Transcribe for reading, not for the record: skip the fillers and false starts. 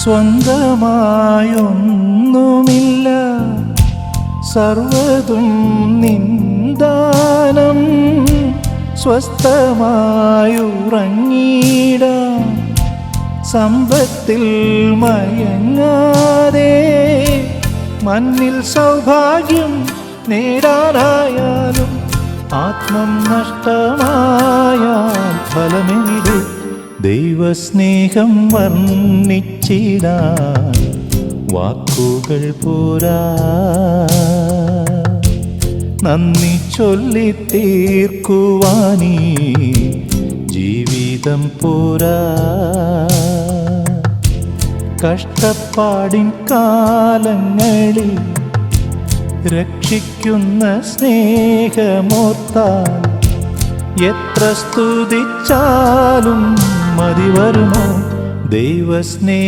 സ്വന്തമായൊന്നുമില്ല, സർവ്വതും നിന്ദാനം. സ്വസ്ഥമായുറങ്ങിടാം, സമ്പത്തിൽ മയങ്ങാതെ. മണ്ണിൽ സൗഭാഗ്യം നേടാനായാലും ആത്മം നഷ്ടമായാൽ ഫലമെവിടെ? ദൈവസ്നേഹം വർണ്ണിച്ചിടാൻ വാക്കുകൾ പോരാ, നന്ദി ചൊല്ലിത്തീർക്കുവാനീ ജീവിതം പോരാ. കഷ്ടപ്പാടിൻ കാലങ്ങളിൽ രക്ഷിക്കുന്ന സ്നേഹമോർത്താൽ എത്ര സ്തുതിച്ചാലും മതി വരുമോ? ദൈവസ്നേഹം